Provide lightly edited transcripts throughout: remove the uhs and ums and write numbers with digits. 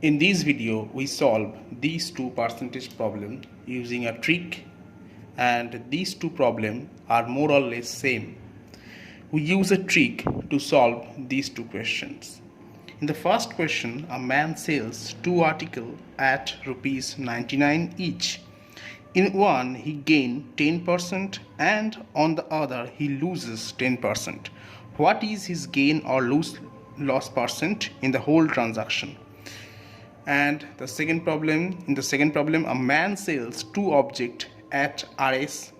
In this video, we solve these two percentage problem using a trick, and these two problems are more or less same. We use a trick to solve these two questions. In the first question, a man sells two articles at rupees 99 each. In one, he gains 10% and on the other, he loses 10%. What is his gain or loss percent in the whole transaction? And in the second problem, a man sells two objects at Rs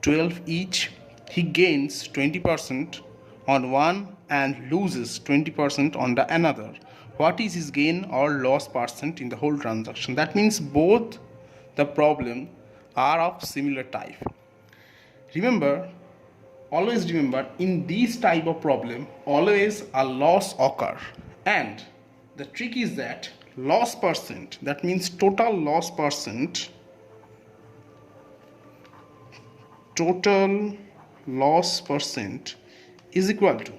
12 each. He gains 20% on one and loses 20% on the another. What is his gain or loss percent in the whole transaction? That means both the problem are of similar type. Always remember, in this type of problem, always a loss occur, and the trick is that loss percent, that means total loss percent is equal to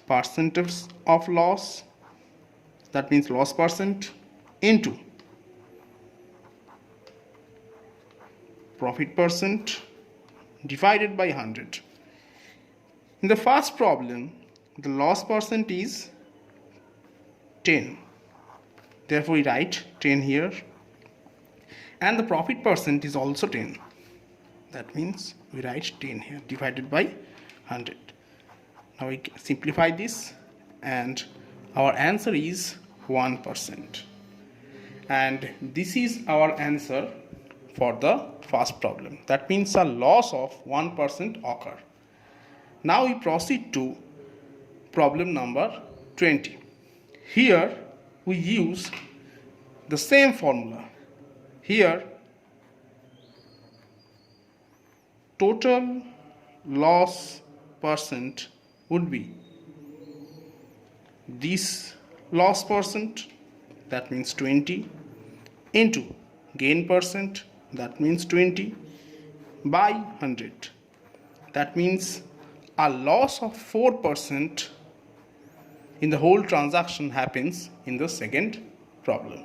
percentage of loss, that means loss percent, into profit percent divided by 100. In the first problem, the loss percent is 10. Therefore, we write 10 here. And the profit percent is also 10. That means we write 10 here divided by 100. Now we simplify this and our answer is 1%. And this is our answer for the first problem. That means a loss of 1% occur. Now we proceed to problem number 20. Here we use the same formula. Here total loss percent would be this loss percent, that means 20, into gain percent, that means 20, by 100. That means a loss of 4% in the whole transaction happens in the second problem.